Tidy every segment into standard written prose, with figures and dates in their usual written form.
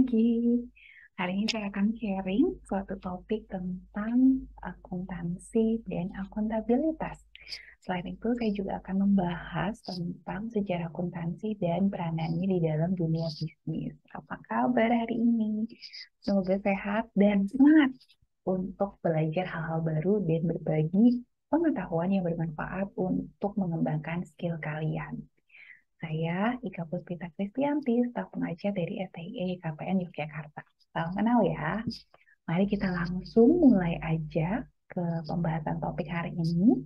pagi. Hari ini saya akan sharing suatu topik tentang akuntansi dan akuntabilitas. Selain itu, saya juga akan membahas tentang sejarah akuntansi dan peranannya di dalam dunia bisnis. Apa kabar hari ini? Semoga sehat dan semangat untuk belajar hal-hal baru dan berbagi pengetahuan yang bermanfaat untuk mengembangkan skill kalian. Saya Ika Puspita Kristianti, staf pengajar dari STIE KPN Yogyakarta. Salam kenal ya. Mari kita langsung mulai aja ke pembahasan topik hari ini.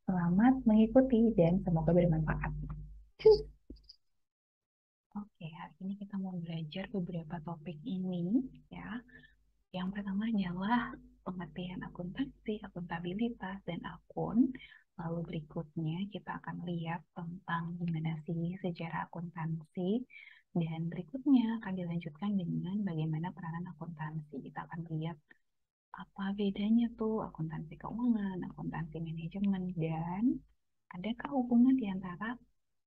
Selamat mengikuti dan semoga bermanfaat. Cus. Oke, hari ini kita mau belajar beberapa topik ini ya. Yang pertama adalah pengertian akuntansi, akuntabilitas, dan akun. Lalu berikutnya kita akan lihat tentang gimana sih sejarah akuntansi. Dan berikutnya akan dilanjutkan dengan bagaimana peranan akuntansi. Kita akan lihat apa bedanya tuh akuntansi keuangan, akuntansi manajemen, dan adakah hubungan di antara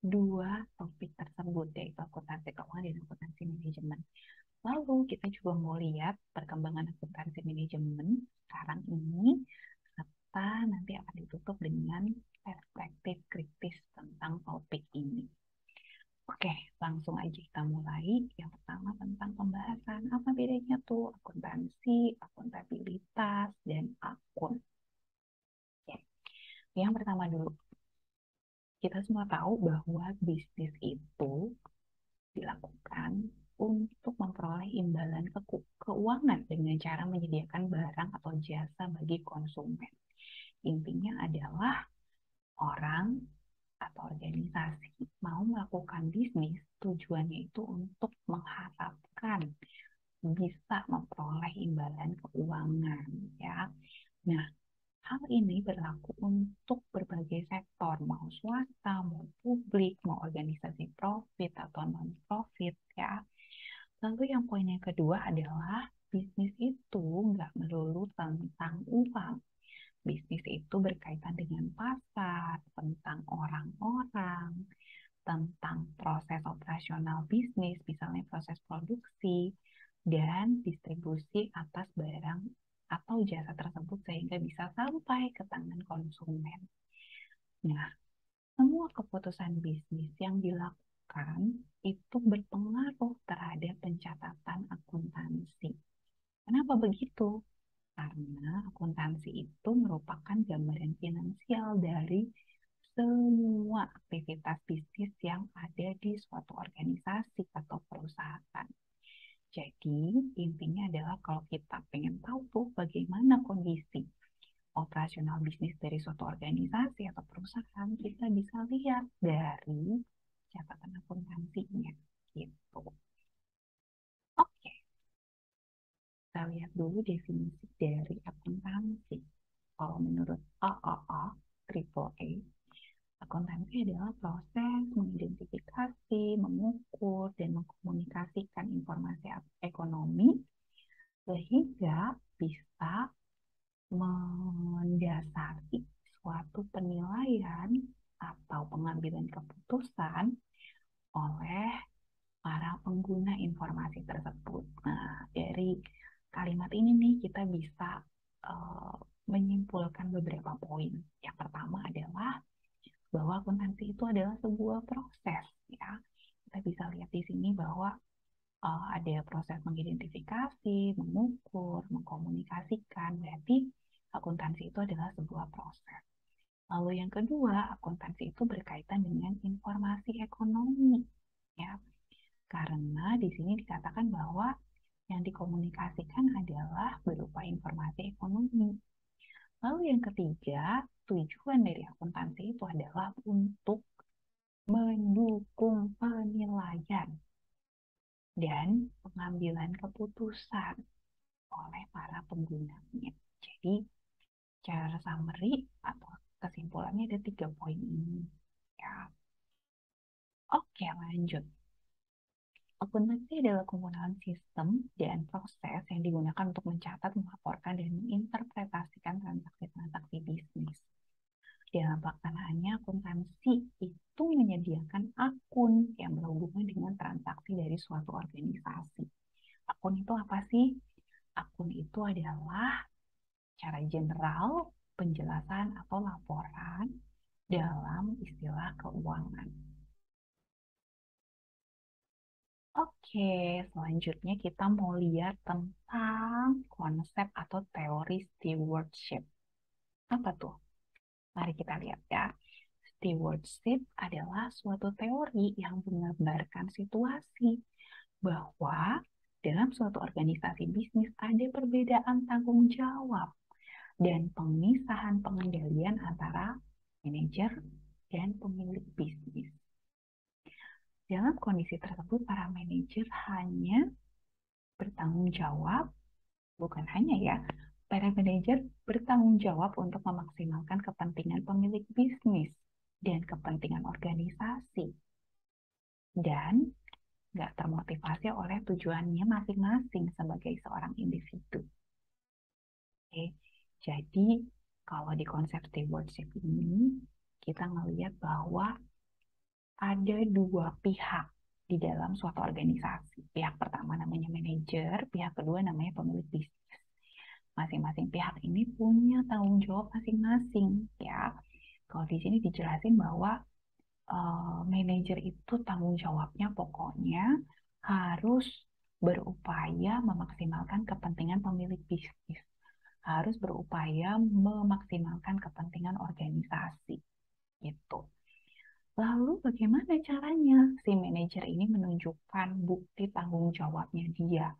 dua topik tersebut, yaitu akuntansi keuangan dan akuntansi manajemen. Lalu kita juga mau lihat perkembangan akuntansi manajemen sekarang ini, serta nanti akan ditutup dengan perspektif kritis tentang topik ini. Oke, langsung aja kita mulai. Yang pertama tentang pembahasan apa bedanya tuh akuntansi, akuntabilitas, dan akun. Oke. Yang pertama dulu, kita semua tahu bahwa bisnis itu dilakukan untuk memperoleh imbalan keuangan dengan cara menyediakan barang atau jasa bagi konsumen. Intinya adalah orang atau organisasi mau melakukan bisnis, tujuannya itu untuk mengharapkan bisa memperoleh imbalan keuangan, ya. Nah, hal ini berlaku untuk berbagai sektor, mau swasta, mau publik, mau organisasi profit atau non-profit, ya. Lalu yang poin yang kedua adalah bisnis itu nggak melulu tentang uang. Bisnis itu berkaitan dengan pasar, tentang orang-orang, tentang proses operasional bisnis, misalnya proses produksi, dan distribusi atas barang atau jasa tersebut sehingga bisa sampai ke tangan konsumen. Nah, semua keputusan bisnis yang dilakukan itu berpengaruh terhadap pencatatan akuntansi. Kenapa begitu? Karena akuntansi itu merupakan gambaran finansial dari semua aktivitas bisnis yang ada di suatu organisasi atau perusahaan. Jadi, intinya adalah kalau kita pengen tahu tuh bagaimana kondisi operasional bisnis dari suatu organisasi atau perusahaan, kita bisa lihat dari catatan akuntansinya. Gitu. Oke, kita lihat dulu definisi dari akuntansi. Kalau menurut AAA, Triple A, akuntansi adalah proses mengidentifikasi, mengukur, dan mengkomunikasikan informasi ekonomi sehingga bisa mendasari suatu penilaian atau pengambilan keputusan oleh para pengguna informasi tersebut. Nah, dari kalimat ini nih kita bisa uh, menyimpulkan beberapa poin. Yang pertama adalah bahwa akuntansi itu adalah sebuah proses, ya. Kita bisa lihat di sini bahwa ada proses mengidentifikasi, mengukur, mengkomunikasikan. Berarti akuntansi itu adalah sebuah proses. Lalu yang kedua, akuntansi itu berkaitan dengan informasi ekonomi, ya. Karena di sini dikatakan bahwa yang dikomunikasikan adalah berupa informasi ekonomi. Lalu yang ketiga, tujuan dari akuntansi itu adalah untuk mendukung penilaian dan pengambilan keputusan oleh para penggunanya. Jadi, cara summary atau kesimpulannya ada 3 poin ini. Ya. Oke, lanjut. Akuntansi adalah penggunaan sistem dan proses yang digunakan untuk mencatat, melaporkan, dan menginterpretasikan transaksi-transaksi bisnis. Dalam pelaksanaannya, akuntansi itu menyediakan akun yang berhubungan dengan transaksi dari suatu organisasi. adalah secara general penjelasan atau laporan dalam istilah keuangan. Oke, selanjutnya kita mau lihat tentang konsep atau teori stewardship. Apa tuh? Mari kita lihat ya. Stewardship adalah suatu teori yang menggambarkan situasi bahwa dalam suatu organisasi bisnis ada perbedaan tanggung jawab dan pemisahan pengendalian antara manajer dan pemilik bisnis. Dalam kondisi tersebut, para manajer hanya bertanggung jawab, bukan hanya ya, para manajer bertanggung jawab untuk memaksimalkan kepentingan pemilik bisnis dan kepentingan organisasi, dan nggak termotivasi oleh tujuannya masing-masing sebagai seorang individu. Oke, jadi kalau di konsep stewardship ini, kita melihat bahwa ada dua pihak di dalam suatu organisasi. Pihak pertama namanya manajer, pihak kedua namanya pemilik bisnis. Masing-masing pihak ini punya tanggung jawab masing-masing, ya. Kalau di sini dijelasin bahwa manajer itu tanggung jawabnya pokoknya harus berupaya memaksimalkan kepentingan pemilik bisnis, harus berupaya memaksimalkan kepentingan organisasi, gitu. Lalu bagaimana caranya si manajer ini menunjukkan bukti tanggung jawabnya dia?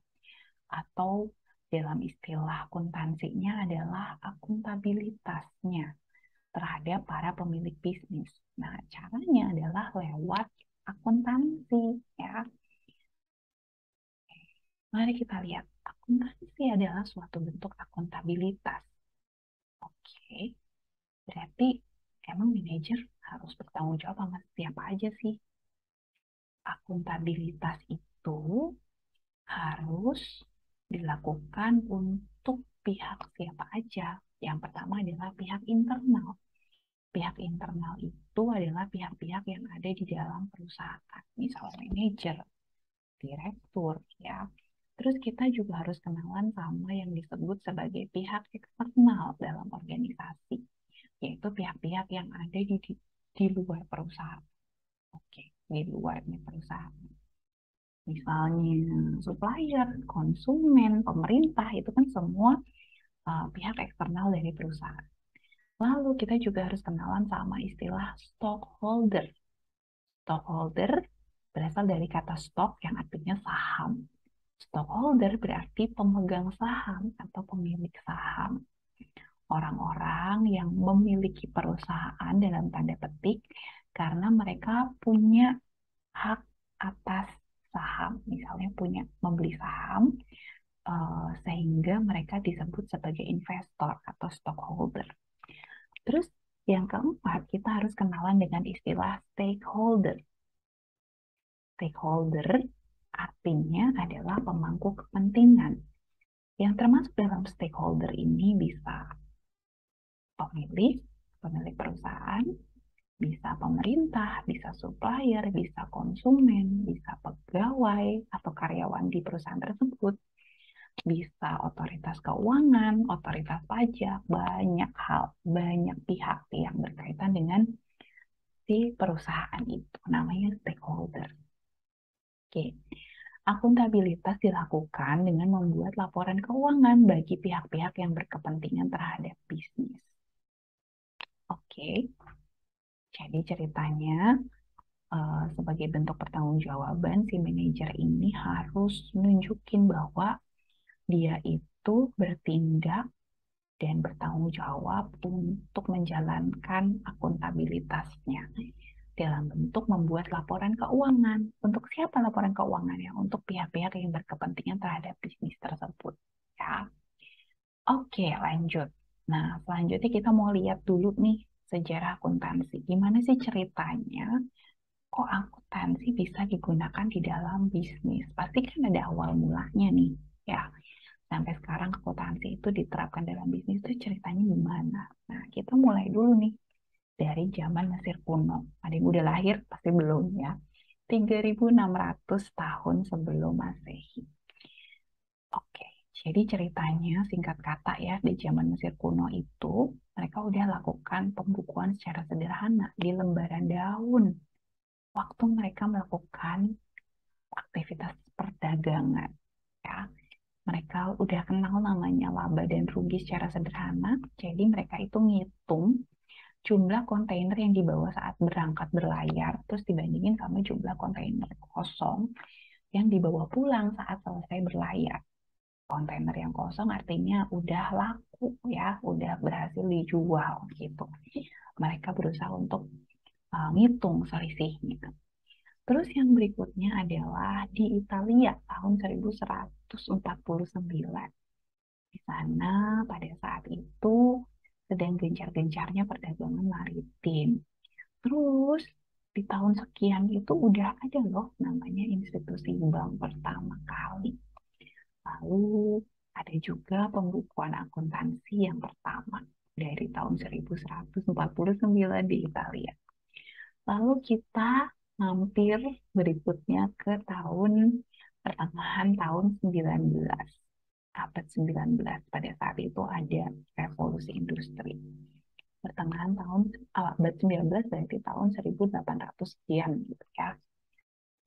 Atau dalam istilah akuntansinya adalah akuntabilitasnya terhadap para pemilik bisnis. Nah, caranya adalah lewat akuntansi, ya. Mari kita lihat. Akuntansi adalah suatu bentuk akuntabilitas. Oke, berarti emang manajer harus bertanggung jawab sama siapa aja sih? Akuntabilitas itu harus dilakukan untuk pihak siapa aja. Yang pertama adalah pihak internal. Pihak internal itu adalah pihak-pihak yang ada di dalam perusahaan, misalnya manajer, direktur, ya. Terus kita juga harus kenalan sama yang disebut sebagai pihak eksternal dalam organisasi, yaitu pihak-pihak yang ada di luar perusahaan. Oke, di luar perusahaan. Misalnya supplier, konsumen, pemerintah, itu kan semua pihak eksternal dari perusahaan. Lalu kita juga harus kenalan sama istilah stockholder. Stockholder berasal dari kata stock yang artinya saham. Stockholder berarti pemegang saham atau pemilik saham. Orang-orang yang memiliki perusahaan dalam tanda petik karena mereka punya hak atas saham. Misalnya punya membeli saham sehingga mereka disebut sebagai investor atau stockholder. Terus yang keempat, kita harus kenalan dengan istilah stakeholder. Stakeholder artinya adalah pemangku kepentingan. Yang termasuk dalam stakeholder ini bisa pemilik perusahaan, bisa pemerintah, bisa supplier, bisa konsumen, bisa pegawai atau karyawan di perusahaan tersebut, bisa otoritas keuangan, otoritas pajak, banyak hal, banyak pihak yang berkaitan dengan si perusahaan itu, namanya stakeholder. Oke, akuntabilitas dilakukan dengan membuat laporan keuangan bagi pihak-pihak yang berkepentingan terhadap bisnis. Oke, jadi ceritanya sebagai bentuk pertanggungjawaban si manajer ini harus nunjukin bahwa dia itu bertindak dan bertanggung jawab untuk menjalankan akuntabilitasnya dalam bentuk membuat laporan keuangan. Untuk siapa laporan keuangannya? Untuk pihak-pihak yang berkepentingan terhadap bisnis tersebut. Ya. Oke, lanjut. Nah, selanjutnya kita mau lihat dulu nih sejarah akuntansi. Gimana sih ceritanya? Kok akuntansi bisa digunakan di dalam bisnis? Pasti kan ada awal mulanya nih, ya. Sampai sekarang akuntansi itu diterapkan dalam bisnis itu ceritanya gimana? Nah, kita mulai dulu nih dari zaman Mesir kuno. Ada yang udah lahir? Pasti belum ya. 3.600 tahun sebelum Masehi. Oke, Jadi ceritanya singkat kata ya, di zaman Mesir kuno itu mereka udah lakukan pembukuan secara sederhana di lembaran daun. Waktu mereka melakukan aktivitas perdagangan, ya, mereka udah kenal namanya laba dan rugi secara sederhana. Jadi mereka itu ngitung jumlah kontainer yang dibawa saat berangkat berlayar, terus dibandingin sama jumlah kontainer kosong yang dibawa pulang saat selesai berlayar. Kontainer yang kosong artinya udah laku ya, udah berhasil dijual gitu. Mereka berusaha untuk ngitung selisihnya. Terus yang berikutnya adalah di Italia tahun 1149. Di sana pada saat itu sedang gencar-gencarnya perdagangan maritim. Terus di tahun sekian itu udah ada loh namanya institusi bank pertama kali. Lalu ada juga pembukuan akuntansi yang pertama dari tahun 1149 di Italia. Lalu kita mampir berikutnya ke pertengahan tahun 19, abad 19. Pada saat itu ada revolusi industri. Pertengahan tahun abad 19 berarti tahun 1800 sekian gitu ya.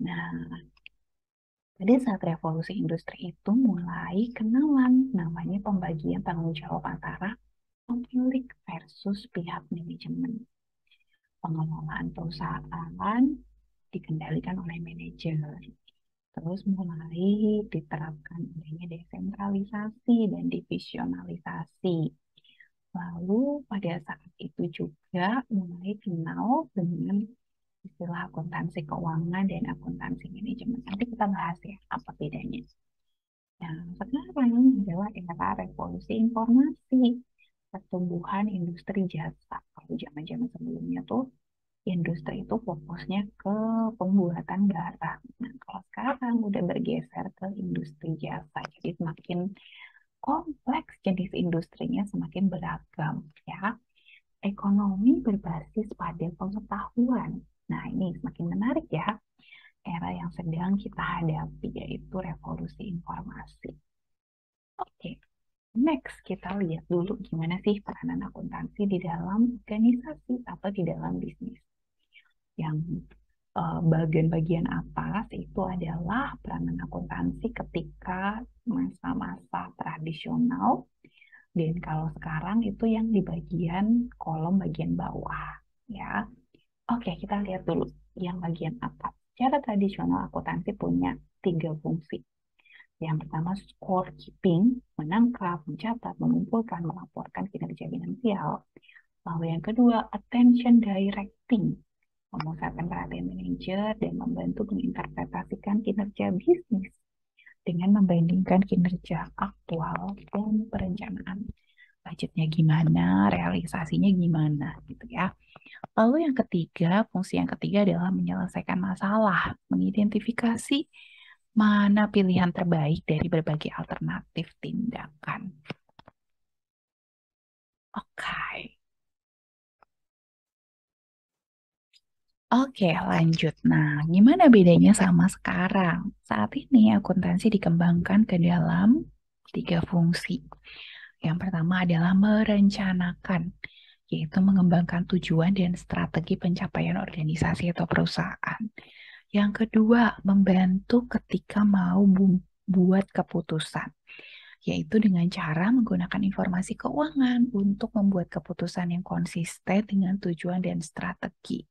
Nah, pada saat revolusi industri itu mulai kenalan namanya pembagian tanggung jawab antara pemilik versus pihak manajemen. Pengelolaan perusahaan dikendalikan oleh manajer. Terus mulai diterapkan adanya desentralisasi dan divisionalisasi. Lalu pada saat itu juga mulai kenal dengan istilah akuntansi keuangan dan akuntansi manajemen. Nanti kita bahas ya apa bedanya. Nah, sekarang adalah era revolusi informasi, pertumbuhan industri jasa. Kalau zaman-zaman sebelumnya tuh industri itu fokusnya ke pembuatan barang. Nah, kalau sekarang udah bergeser ke industri jasa, jadi semakin kompleks jenis industrinya, semakin beragam ya. Ekonomi berbasis pada pengetahuan. Nah, ini semakin menarik ya. Era yang sedang kita hadapi yaitu revolusi informasi. Oke, next kita lihat dulu gimana sih peranan akuntansi di dalam organisasi atau di dalam bisnis. Yang bagian-bagian atas itu adalah peranan akuntansi ketika masa-masa tradisional, dan kalau sekarang itu yang di bagian kolom bagian bawah ya. Oke, kita lihat dulu yang bagian atas. Secara tradisional akuntansi punya 3 fungsi. Yang pertama scorekeeping, menangkap, mencatat, mengumpulkan, melaporkan kinerja finansial. Lalu yang kedua attention directing, memusatkan perhatian manajer dan membantu menginterpretasikan kinerja bisnis dengan membandingkan kinerja aktual dan perencanaan. Budgetnya gimana, realisasinya gimana gitu ya. Lalu yang ketiga, fungsi yang ketiga adalah menyelesaikan masalah, mengidentifikasi mana pilihan terbaik dari berbagai alternatif tindakan. Oke. Oke, lanjut. Nah, gimana bedanya sama sekarang? Saat ini akuntansi dikembangkan ke dalam 3 fungsi. Yang pertama adalah merencanakan, yaitu mengembangkan tujuan dan strategi pencapaian organisasi atau perusahaan. Yang kedua, membantu ketika mau buat keputusan, yaitu dengan cara menggunakan informasi keuangan untuk membuat keputusan yang konsisten dengan tujuan dan strategi.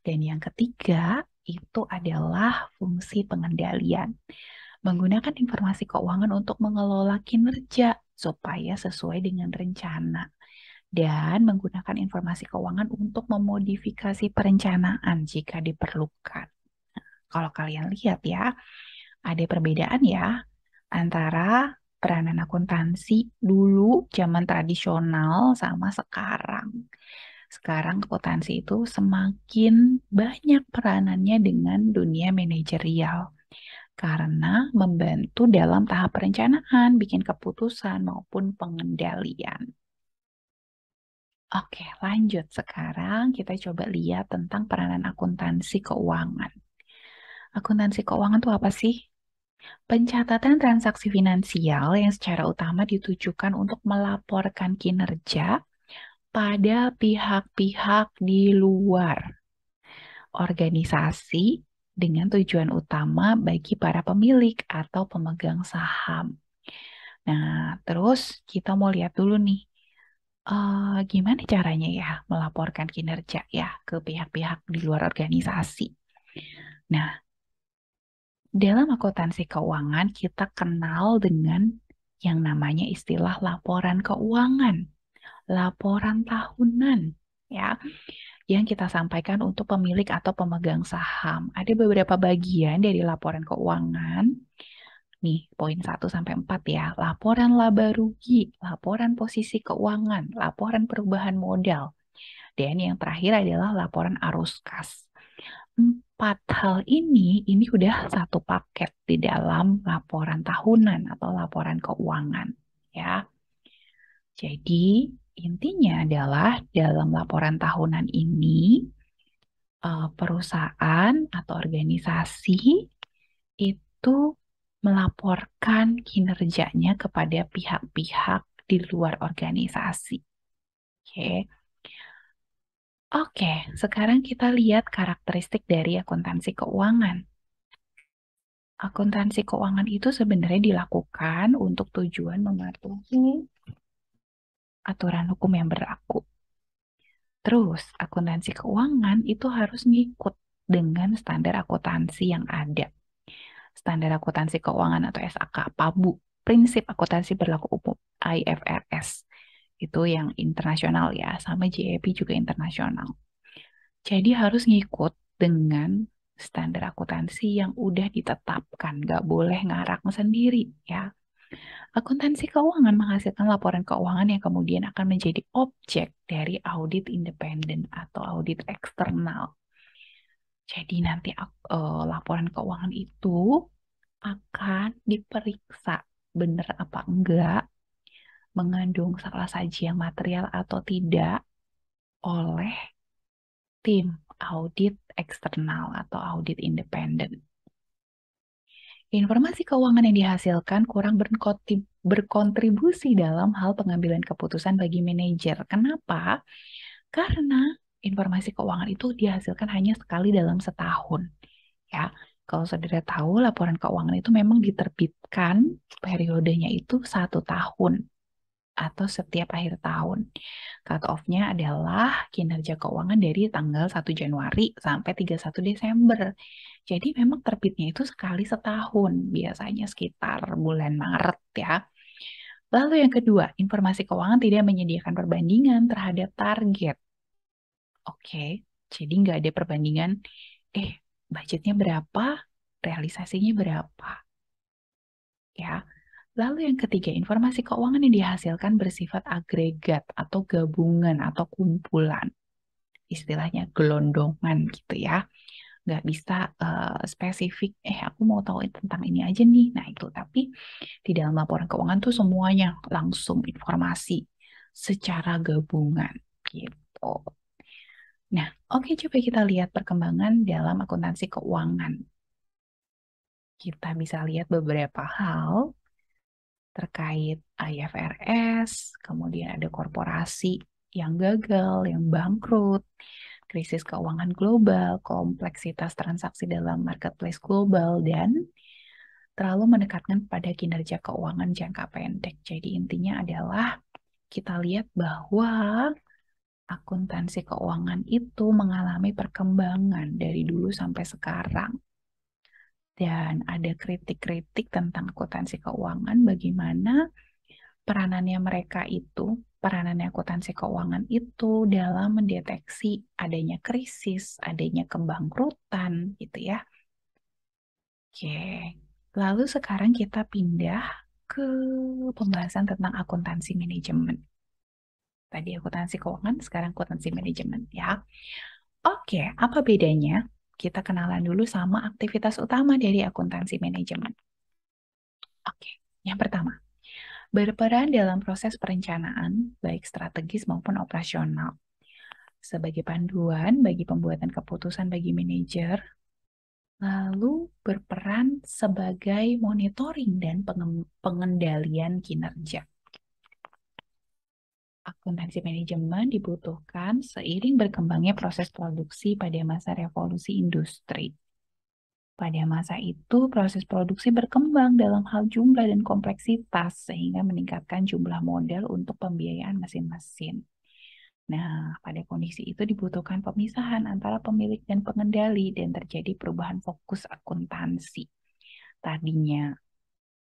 Dan yang ketiga, itu adalah fungsi pengendalian. Menggunakan informasi keuangan untuk mengelola kinerja supaya sesuai dengan rencana. Dan menggunakan informasi keuangan untuk memodifikasi perencanaan jika diperlukan. Kalau kalian lihat ya, ada perbedaan ya antara peranan akuntansi dulu zaman tradisional sama sekarang. Sekarang akuntansi itu semakin banyak peranannya dengan dunia manajerial karena membantu dalam tahap perencanaan, bikin keputusan maupun pengendalian. Oke, lanjut. Sekarang kita coba lihat tentang peranan akuntansi keuangan. Akuntansi keuangan itu apa sih? Pencatatan transaksi finansial yang secara utama ditujukan untuk melaporkan kinerja pada pihak-pihak di luar organisasi dengan tujuan utama bagi para pemilik atau pemegang saham. Nah, terus kita mau lihat dulu nih, gimana caranya ya melaporkan kinerja ya ke pihak-pihak di luar organisasi. Nah, dalam akuntansi keuangan kita kenal dengan yang namanya istilah laporan keuangan, laporan tahunan, ya, yang kita sampaikan untuk pemilik atau pemegang saham. Ada beberapa bagian dari laporan keuangan. Nih, poin 1 sampai 4 ya. Laporan laba rugi, laporan posisi keuangan, laporan perubahan modal. Dan yang terakhir adalah laporan arus kas. 4 hal ini udah satu paket di dalam laporan tahunan atau laporan keuangan, ya. Jadi, intinya adalah dalam laporan tahunan ini, perusahaan atau organisasi itu melaporkan kinerjanya kepada pihak-pihak di luar organisasi. Oke. Oke, sekarang kita lihat karakteristik dari akuntansi keuangan. Akuntansi keuangan itu sebenarnya dilakukan untuk tujuan mematuhi aturan hukum yang berlaku. Terus, akuntansi keuangan itu harus ngikut dengan standar akuntansi yang ada. Standar akuntansi keuangan atau SAK, PABU, prinsip akuntansi berlaku umum, IFRS. Itu yang internasional ya, sama JEP juga internasional. Jadi harus ngikut dengan standar akuntansi yang udah ditetapkan, nggak boleh ngarang sendiri ya. Akuntansi keuangan menghasilkan laporan keuangan yang kemudian akan menjadi objek dari audit independen atau audit eksternal. Jadi nanti laporan keuangan itu akan diperiksa benar apa enggak, mengandung salah sajian material atau tidak oleh tim audit eksternal atau audit independen. Informasi keuangan yang dihasilkan kurang berkontribusi dalam hal pengambilan keputusan bagi manajer. Kenapa? Karena informasi keuangan itu dihasilkan hanya sekali dalam setahun. Ya, kalau saudara tahu, laporan keuangan itu memang diterbitkan periodenya itu 1 tahun atau setiap akhir tahun. Cut off-nya adalah kinerja keuangan dari tanggal 1 Januari sampai 31 Desember. Jadi memang terbitnya itu sekali setahun, biasanya sekitar bulan Maret ya. Lalu yang kedua, informasi keuangan tidak menyediakan perbandingan terhadap target. Oke, jadi nggak ada perbandingan, budgetnya berapa, realisasinya berapa. Ya. Lalu yang ketiga, informasi keuangan yang dihasilkan bersifat agregat atau gabungan atau kumpulan. Istilahnya gelondongan gitu ya. Nggak bisa spesifik, aku mau tahu tentang ini aja nih. Nah itu, tapi di dalam laporan keuangan tuh semuanya langsung informasi secara gabungan gitu. Nah, oke, coba kita lihat perkembangan dalam akuntansi keuangan. Kita bisa lihat beberapa hal terkait IFRS, kemudian ada korporasi yang gagal, yang bangkrut, krisis keuangan global, kompleksitas transaksi dalam marketplace global, dan terlalu menekankan pada kinerja keuangan jangka pendek. Jadi intinya adalah kita lihat bahwa akuntansi keuangan itu mengalami perkembangan dari dulu sampai sekarang. Dan ada kritik-kritik tentang akuntansi keuangan, bagaimana peranannya mereka itu, peranan akuntansi keuangan itu dalam mendeteksi adanya krisis, adanya kebangkrutan, gitu ya. Oke, lalu sekarang kita pindah ke pembahasan tentang akuntansi manajemen. Tadi akuntansi keuangan, sekarang akuntansi manajemen ya. Oke, apa bedanya? Kita kenalan dulu sama aktivitas utama dari akuntansi manajemen. Oke, yang pertama, berperan dalam proses perencanaan, baik strategis maupun operasional. Sebagai panduan bagi pembuatan keputusan bagi manajer, lalu berperan sebagai monitoring dan pengendalian kinerja. Akuntansi manajemen dibutuhkan seiring berkembangnya proses produksi pada masa revolusi industri. Pada masa itu, proses produksi berkembang dalam hal jumlah dan kompleksitas sehingga meningkatkan jumlah model untuk pembiayaan mesin-mesin. Nah, pada kondisi itu dibutuhkan pemisahan antara pemilik dan pengendali dan terjadi perubahan fokus akuntansi. Tadinya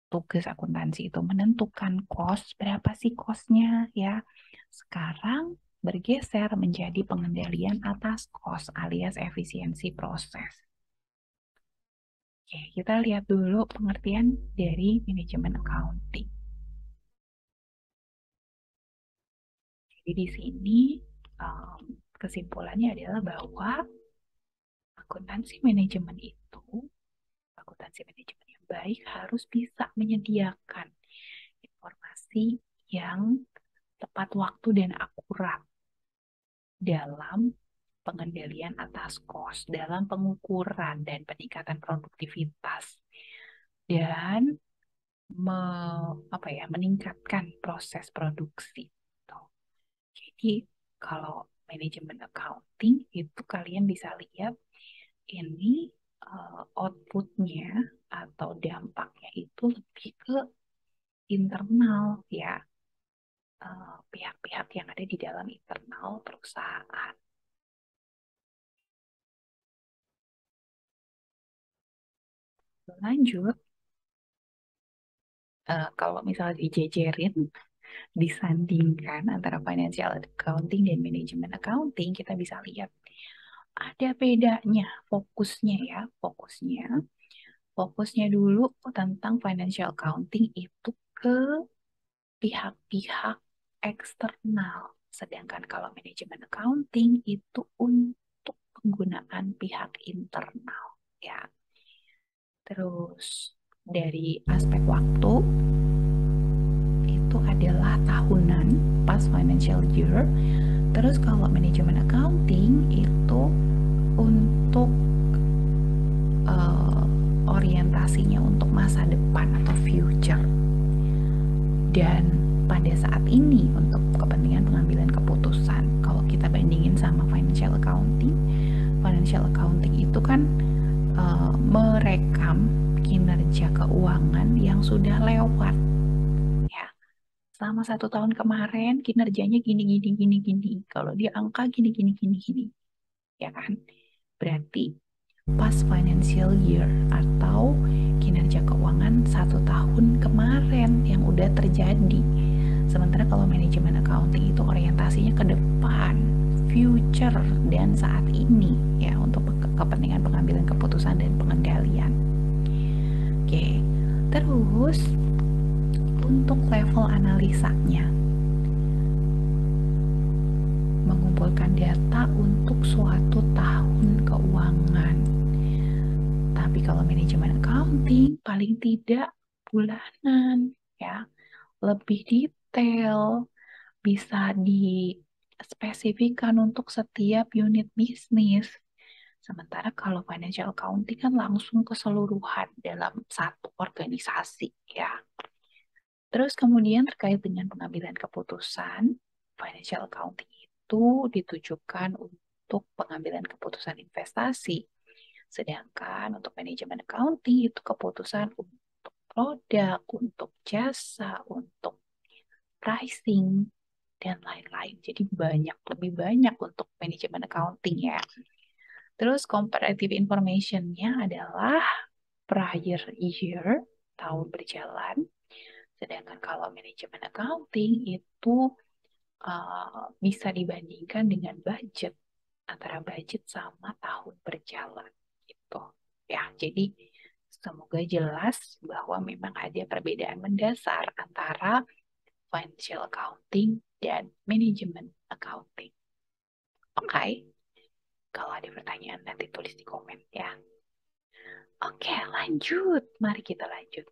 tugas akuntansi itu menentukan cost, berapa sih cost-nya ya. Sekarang bergeser menjadi pengendalian atas cost alias efisiensi proses. Oke, kita lihat dulu pengertian dari manajemen accounting. Jadi di sini kesimpulannya adalah bahwa akuntansi manajemen yang baik harus bisa menyediakan informasi yang tepat waktu dan akurat dalam pengendalian atas cost, dalam pengukuran dan peningkatan produktivitas, dan meningkatkan proses produksi. Jadi kalau manajemen accounting itu kalian bisa lihat ini outputnya atau dampaknya itu lebih ke internal ya, pihak-pihak yang ada di dalam internal perusahaan. Lanjut, kalau misalnya dijejerin, disandingkan antara financial accounting dan manajemen accounting, kita bisa lihat ada bedanya fokusnya ya, fokusnya dulu tentang financial accounting itu ke pihak-pihak eksternal, sedangkan kalau manajemen accounting itu untuk penggunaan pihak internal ya. Terus dari aspek waktu itu adalah tahunan pas financial year. Terus kalau manajemen accounting itu untuk orientasinya untuk masa depan atau future. Dan pada saat ini untuk kepentingan pengambilan keputusan, kalau kita bandingin sama financial accounting itu kan merekam kinerja keuangan yang sudah lewat ya. Selama 1 tahun kemarin kinerjanya gini. Kalau dia angka gini. Ya kan? Berarti pas financial year atau kinerja keuangan 1 tahun kemarin yang udah terjadi. Sementara kalau manajemen accounting itu orientasinya ke depan, future, dan saat ini ya untuk kepentingan pengambilan keputusan dan pengendalian. Oke, terus untuk level analisanya, mengumpulkan data untuk suatu tahun keuangan. Tapi kalau manajemen accounting paling tidak bulanan ya, lebih detail, bisa dispesifikkan untuk setiap unit bisnis. Sementara kalau financial accounting kan langsung keseluruhan dalam satu organisasi ya. Terus kemudian terkait dengan pengambilan keputusan, financial accounting itu ditujukan untuk pengambilan keputusan investasi. Sedangkan untuk manajemen accounting itu keputusan untuk produk, untuk jasa, untuk pricing, dan lain-lain. Jadi lebih banyak untuk manajemen accounting ya. Terus comparative information-nya adalah prior year, tahun berjalan. Sedangkan kalau manajemen accounting itu bisa dibandingkan dengan budget, antara budget sama tahun berjalan gitu. Ya, jadi semoga jelas bahwa memang ada perbedaan mendasar antara financial accounting dan manajemen accounting. Oke, kalau ada pertanyaan nanti tulis di komen ya. Oke, lanjut. Mari kita lanjut.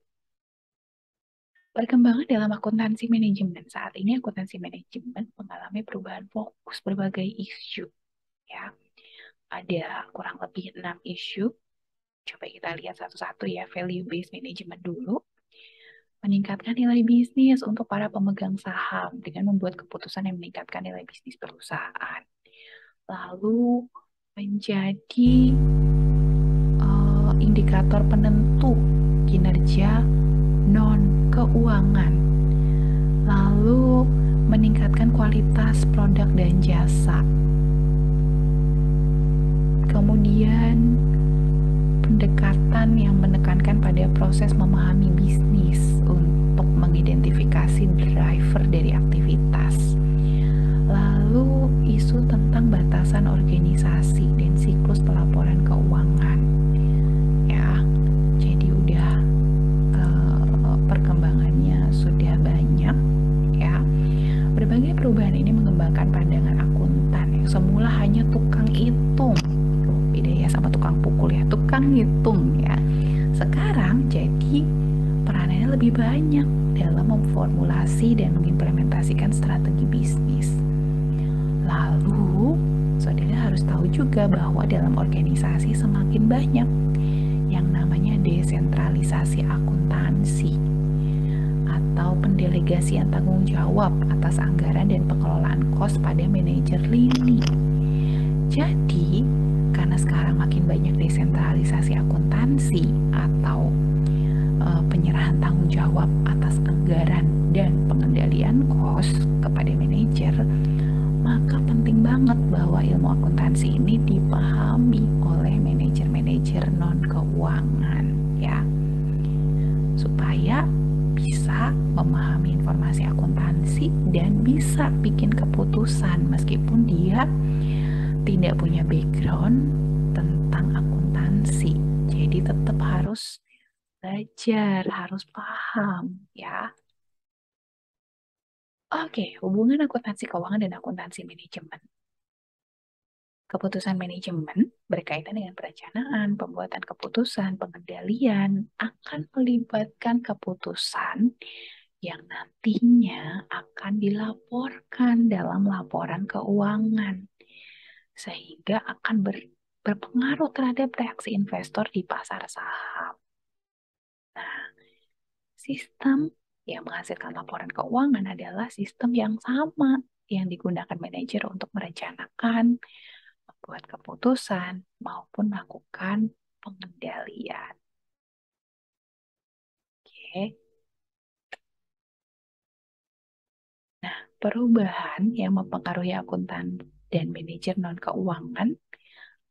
Perkembangan dalam akuntansi manajemen. Saat ini akuntansi manajemen mengalami perubahan fokus berbagai isu. Ya, ada kurang lebih 6 isu Coba kita lihat satu-satu ya, value based management dulu. Meningkatkan nilai bisnis untuk para pemegang saham dengan membuat keputusan yang meningkatkan nilai bisnis perusahaan. Lalu menjadi indikator penentu kinerja non keuangan. Lalu meningkatkan kualitas produk dan jasa. Kemudian pendekatan yang menekankan pada proses memahami bisnis untuk mengidentifikasi driver dari aktivitas. Lalu isu tentang batasan organisasi dan siklus pelaporan keuangan. Ya, jadi udah perkembangannya sudah banyak ya. Berbagai perubahan ini mengembangkan pandangan akuntan yang semula hanya tukang hitung. Beda ya sama tukang pukul ya, tukang hitung ya. Sekarang jadi peranannya lebih banyak dalam memformulasi dan mengimplementasikan strategi bisnis. Lalu, saudara harus tahu juga bahwa dalam organisasi semakin banyak yang namanya desentralisasi akuntansi atau pendelegasian tanggung jawab atas anggaran dan pengelolaan kos pada manajer lini. Jadi, karena sekarang makin banyak desentralisasi akuntansi atau penyerahan tanggung jawab atas anggaran dan pengendalian kos kepada manajer, maka penting banget bahwa ilmu akuntansi ini dipahami oleh manajer-manajer non-keuangan ya, supaya bisa memahami informasi akuntansi dan bisa bikin keputusan meskipun dia tidak punya background tentang akuntansi. Jadi tetap harus belajar, harus paham ya. Oke, hubungan akuntansi keuangan dan akuntansi manajemen. Keputusan manajemen berkaitan dengan perencanaan, pembuatan keputusan, pengendalian, akan melibatkan keputusan yang nantinya akan dilaporkan dalam laporan keuangan, sehingga akan berpengaruh terhadap reaksi investor di pasar saham. Nah, sistem yang menghasilkan laporan keuangan adalah sistem yang sama yang digunakan manajer untuk merencanakan, membuat keputusan, maupun melakukan pengendalian. Oke. Nah, perubahan yang mempengaruhi akuntan dan manajer non-keuangan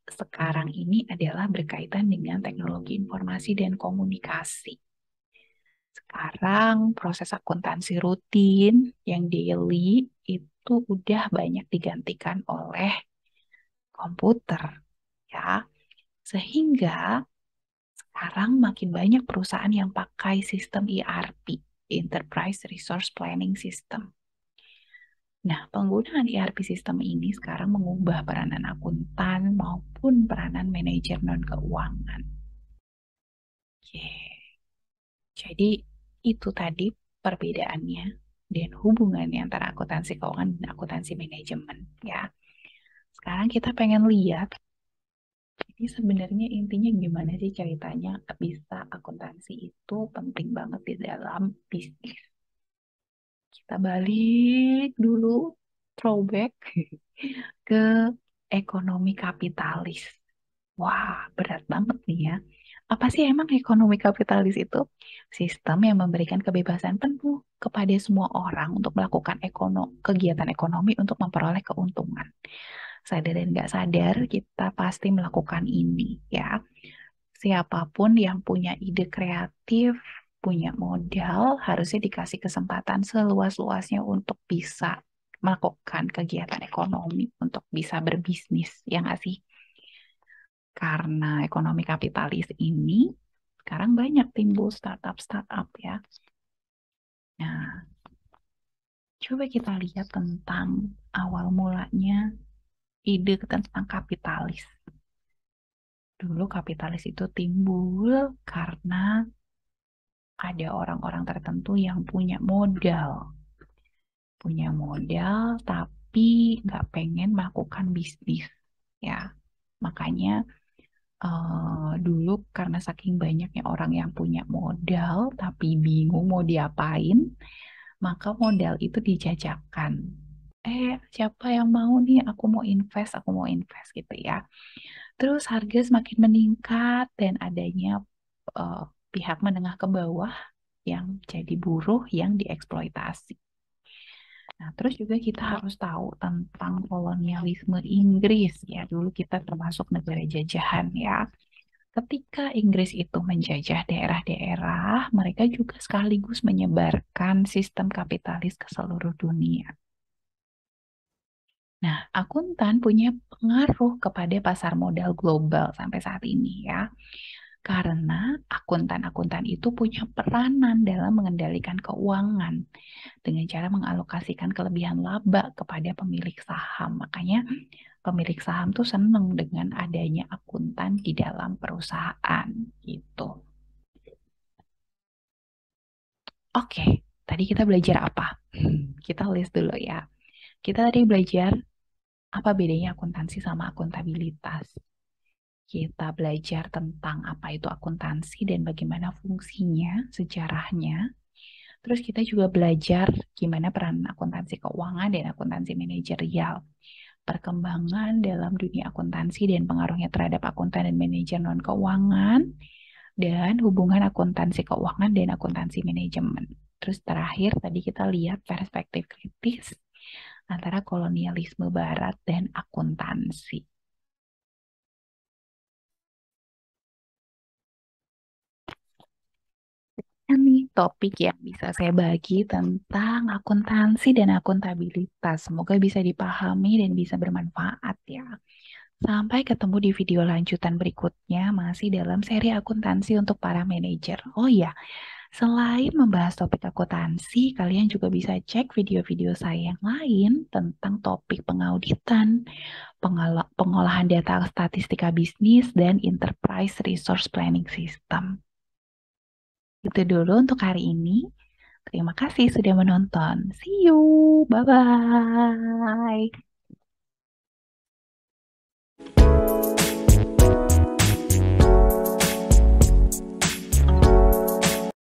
sekarang ini adalah berkaitan dengan teknologi informasi dan komunikasi. Sekarang proses akuntansi rutin yang daily itu udah banyak digantikan oleh komputer ya. Sehingga sekarang makin banyak perusahaan yang pakai sistem ERP, Enterprise Resource Planning System. Nah, penggunaan ERP sistem ini sekarang mengubah peranan akuntan maupun peranan manajer non-keuangan. Oke. Jadi itu tadi perbedaannya dan hubungannya antara akuntansi keuangan dan akuntansi manajemen ya. Sekarang kita pengen lihat ini sebenarnya intinya gimana sih ceritanya bisa akuntansi itu penting banget di dalam bisnis. Kita balik dulu, throwback ke ekonomi kapitalis. Wah, berat banget nih ya. Apa sih emang ekonomi kapitalis itu? Sistem yang memberikan kebebasan penuh kepada semua orang untuk melakukan kegiatan ekonomi untuk memperoleh keuntungan. Sadar dan nggak sadar, kita pasti melakukan ini ya. Siapapun yang punya ide kreatif, punya modal, harusnya dikasih kesempatan seluas-luasnya untuk bisa melakukan kegiatan ekonomi, untuk bisa berbisnis, ya nggak sih? Karena ekonomi kapitalis ini, sekarang banyak timbul startup-startup ya. Nah, coba kita lihat tentang awal mulanya ide tentang kapitalis. Dulu kapitalis itu timbul karena ada orang-orang tertentu yang punya modal. Punya modal tapi nggak pengen melakukan bisnis. Ya, makanya Dulu karena saking banyaknya orang yang punya modal tapi bingung mau diapain, maka modal itu dijajakan. Siapa yang mau nih? Aku mau invest gitu ya. Terus harga semakin meningkat dan adanya eh, pihak menengah ke bawah yang jadi buruh yang dieksploitasi. Nah, terus juga kita harus tahu tentang kolonialisme Inggris ya. Dulu kita termasuk negara jajahan ya. Ketika Inggris itu menjajah daerah-daerah, mereka juga sekaligus menyebarkan sistem kapitalis ke seluruh dunia. Nah, akuntan punya pengaruh kepada pasar modal global sampai saat ini ya. Karena akuntan-akuntan itu punya peranan dalam mengendalikan keuangan dengan cara mengalokasikan kelebihan laba kepada pemilik saham. Makanya pemilik saham tuh seneng dengan adanya akuntan di dalam perusahaan gitu. Oke, tadi kita belajar apa? Kita list dulu ya. Kita tadi belajar apa bedanya akuntansi sama akuntabilitas. Kita belajar tentang apa itu akuntansi dan bagaimana fungsinya, sejarahnya. Terus kita juga belajar gimana peran akuntansi keuangan dan akuntansi manajerial, perkembangan dalam dunia akuntansi dan pengaruhnya terhadap akuntan dan manajer non keuangan, dan hubungan akuntansi keuangan dan akuntansi manajemen. Terus terakhir tadi kita lihat perspektif kritis antara kolonialisme barat dan akuntansi. Ini topik yang bisa saya bagi tentang akuntansi dan akuntabilitas. Semoga bisa dipahami dan bisa bermanfaat ya. Sampai ketemu di video lanjutan berikutnya, masih dalam seri akuntansi untuk para manajer. Oh iya, selain membahas topik akuntansi, kalian juga bisa cek video-video saya yang lain tentang topik pengauditan, pengolahan data statistika bisnis, dan enterprise resource planning system. Itu dulu untuk hari ini. Terima kasih sudah menonton. See you. Bye-bye.